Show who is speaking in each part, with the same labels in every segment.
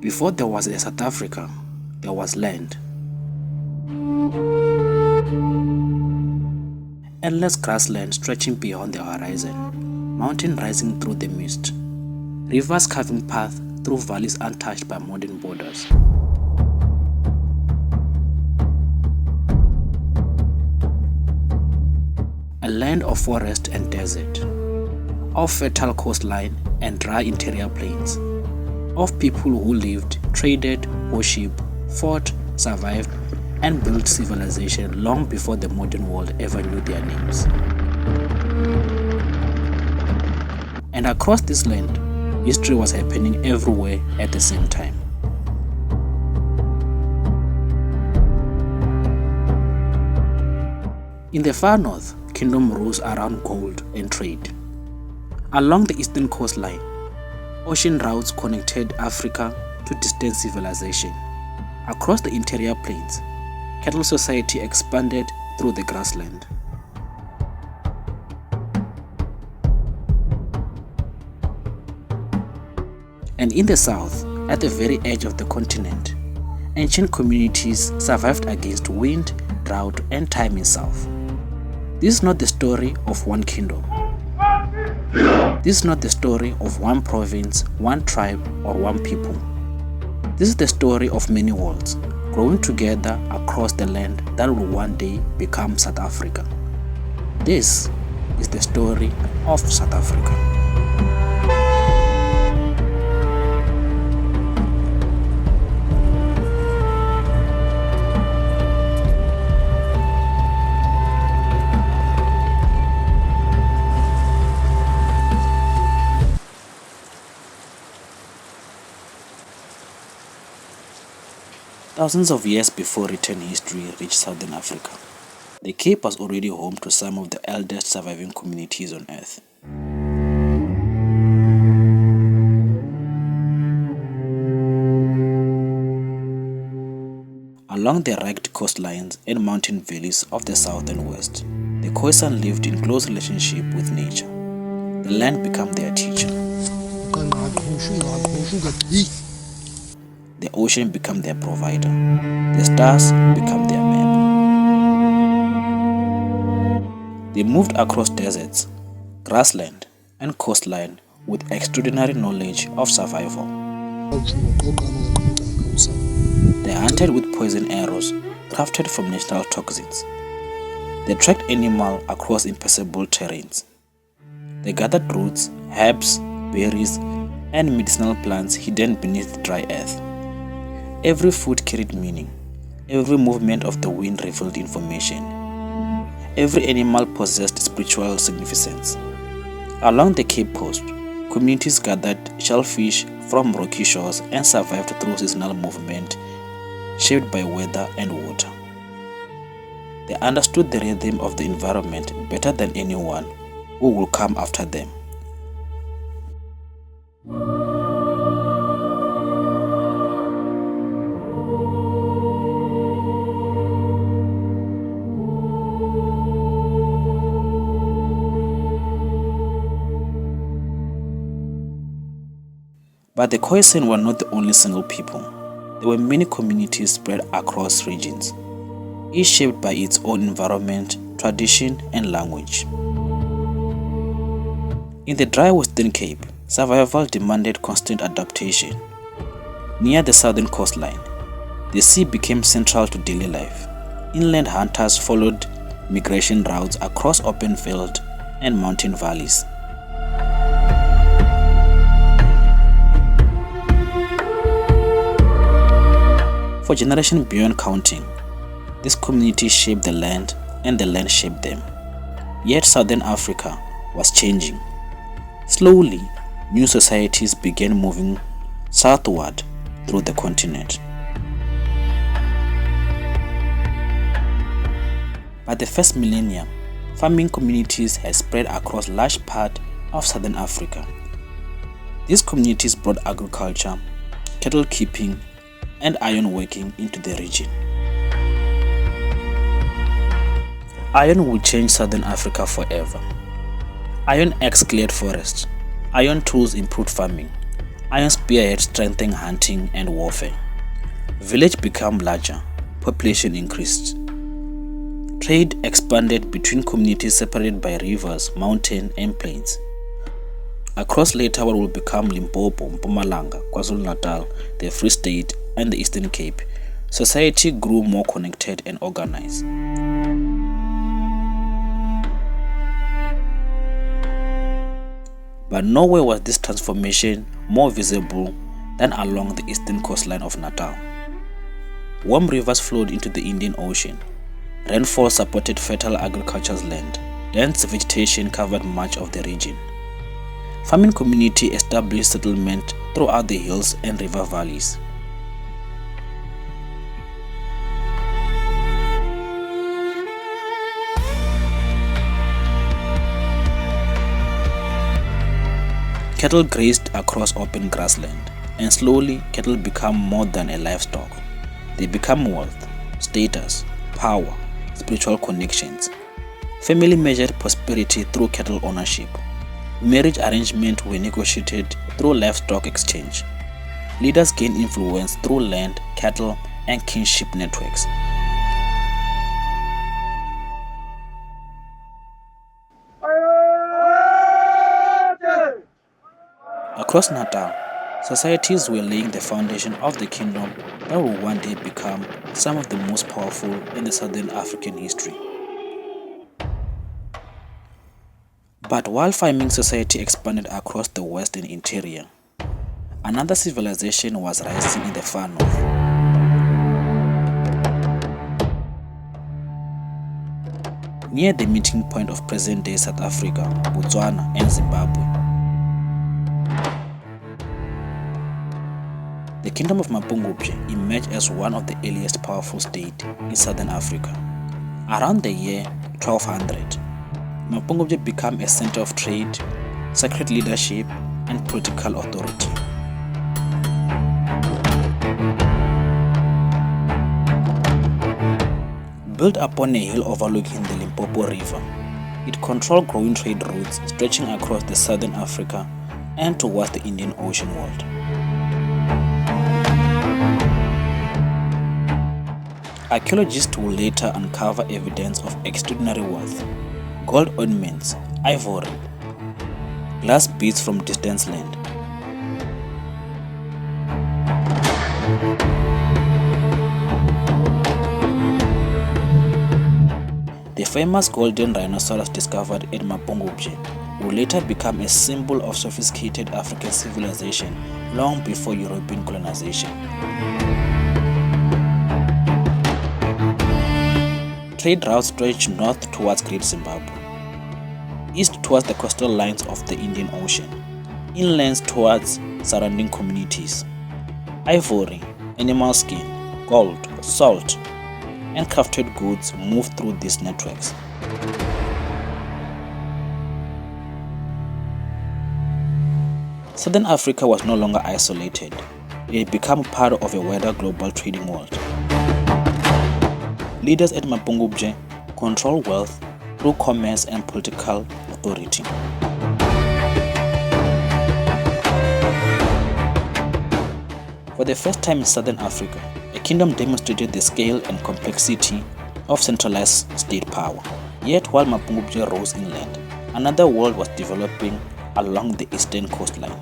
Speaker 1: Before there was a South Africa, there was land. Endless grassland stretching beyond the horizon, mountain rising through the mist, rivers carving paths through valleys untouched by modern borders. A land of forest and desert, of fertile coastline and dry interior plains, of people who lived, traded, worshipped, fought, survived, and built civilization long before the modern world ever knew their names. And across this land, history was happening everywhere at the same time. In the far north, kingdom rose around gold and trade. Along the eastern coastline, ocean routes connected Africa to distant civilization. Across the interior plains, cattle society expanded through the grassland. And in the south, at the very edge of the continent, ancient communities survived against wind, drought, and time in south. This is not the story of one kingdom. This is not the story of one province, one tribe, or one people. This is the story of many worlds, growing together across the land that will one day become South Africa. This is the story of South Africa. Thousands of years before written history reached Southern Africa, the Cape was already home to some of the eldest surviving communities on Earth. Along the rugged coastlines and mountain valleys of the south and west, the Khoisan lived in close relationship with nature. The land became their teacher. The ocean became their provider. The stars became their map. They moved across deserts, grassland, and coastline with extraordinary knowledge of survival. They hunted with poison arrows crafted from natural toxins. They tracked animals across impassable terrains. They gathered roots, herbs, berries, and medicinal plants hidden beneath dry earth. Every foot carried meaning. Every movement of the wind revealed information. Every animal possessed spiritual significance. Along the Cape Coast, communities gathered shellfish from rocky shores and survived through seasonal movement shaped by weather and water. They understood the rhythm of the environment better than anyone who will come after them. But the Khoisan were not the only single people. There were many communities spread across regions, each shaped by its own environment, tradition, and language. In the dry Western Cape, survival demanded constant adaptation. Near the southern coastline, the sea became central to daily life. Inland hunters followed migration routes across open fields and mountain valleys. For generations beyond counting, this community shaped the land and the land shaped them. Yet Southern Africa was changing. Slowly, new societies began moving southward through the continent. By the first millennium, farming communities had spread across large parts of Southern Africa. These communities brought agriculture, cattle keeping, and iron working into the region. Iron would change Southern Africa forever. Iron axe cleared forests. Iron tools improved farming. Iron spearheads strengthened hunting and warfare. Village became larger, population increased. Trade expanded between communities separated by rivers, mountains, and plains. Across later what will become Limpopo, Mpumalanga, KwaZulu-Natal, the Free State, and the Eastern Cape, society grew more connected and organized. But nowhere was this transformation more visible than along the eastern coastline of Natal. Warm rivers flowed into the Indian Ocean. Rainfall supported fertile agricultural land. Dense vegetation covered much of the region. Farming community established settlement throughout the hills and river valleys. Cattle grazed across open grassland, and slowly cattle become more than a livestock. They become wealth, status, power, spiritual connections. Family measured prosperity through cattle ownership. Marriage arrangements were negotiated through livestock exchange. Leaders gained influence through land, cattle, and kinship networks. Across Natal, societies were laying the foundation of the kingdom that will one day become some of the most powerful in the Southern African history. But while farming society expanded across the western interior, another civilization was rising in the far north. Near the meeting point of present-day South Africa, Botswana, and Zimbabwe, the Kingdom of Mapungubwe emerged as one of the earliest powerful states in southern Africa. Around the year 1200, Mapungubwe became a center of trade, sacred leadership, and political authority. Built upon a hill overlooking the Limpopo River, it controlled growing trade routes stretching across the southern Africa and towards the Indian Ocean world. Archaeologists will later uncover evidence of extraordinary wealth: gold ornaments, ivory, glass beads from distant land. The famous golden rhinoceros discovered at Mapungubwe will later become a symbol of sophisticated African civilization long before European colonization. Trade routes stretched north towards Great Zimbabwe, east towards the coastal lines of the Indian Ocean, inland towards surrounding communities. Ivory, animal skin, gold, salt, and crafted goods moved through these networks. Southern Africa was no longer isolated. It had become part of a wider global trading world. Leaders at Mapungubwe control wealth through commerce and political authority. For the first time in Southern Africa, a kingdom demonstrated the scale and complexity of centralized state power. Yet while Mapungubwe rose inland, another world was developing along the eastern coastline.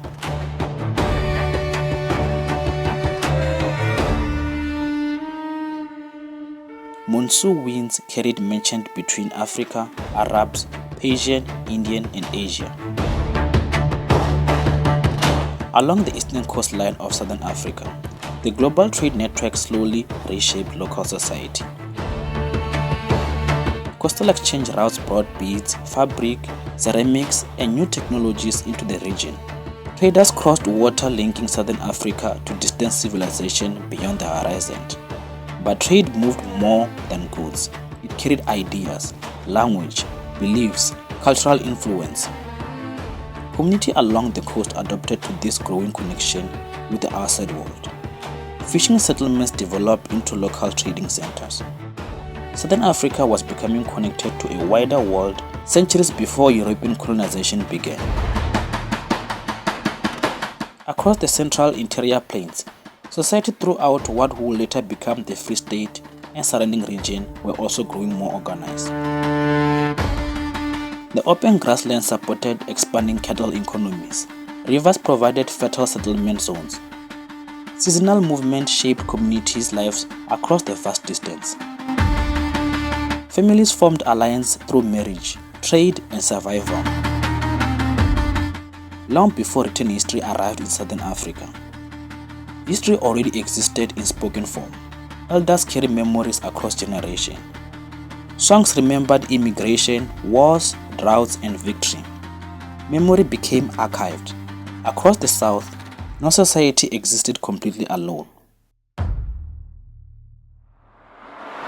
Speaker 1: Monsoon winds carried merchants between Africa, Arabs, Persian, Indian, and Asia. Along the eastern coastline of southern Africa, the global trade network slowly reshaped local society. Coastal exchange routes brought beads, fabric, ceramics, and new technologies into the region. Traders crossed water linking southern Africa to distant civilization beyond the horizon. But trade moved more than goods. It carried ideas, language, beliefs, cultural influence. Community along the coast adopted to this growing connection with the outside world. Fishing settlements developed into local trading centers. Southern Africa was becoming connected to a wider world centuries before European colonization began. Across the central interior plains, society throughout what would later become the Free State and surrounding region were also growing more organized. The open grasslands supported expanding cattle economies. Rivers provided fertile settlement zones. Seasonal movement shaped communities' lives across the vast distance. Families formed alliances through marriage, trade, and survival. Long before written history arrived in southern Africa, history already existed in spoken form. Elders carry memories across generations. Songs remembered immigration, wars, droughts, and victory. Memory became archived. Across the South, no society existed completely alone.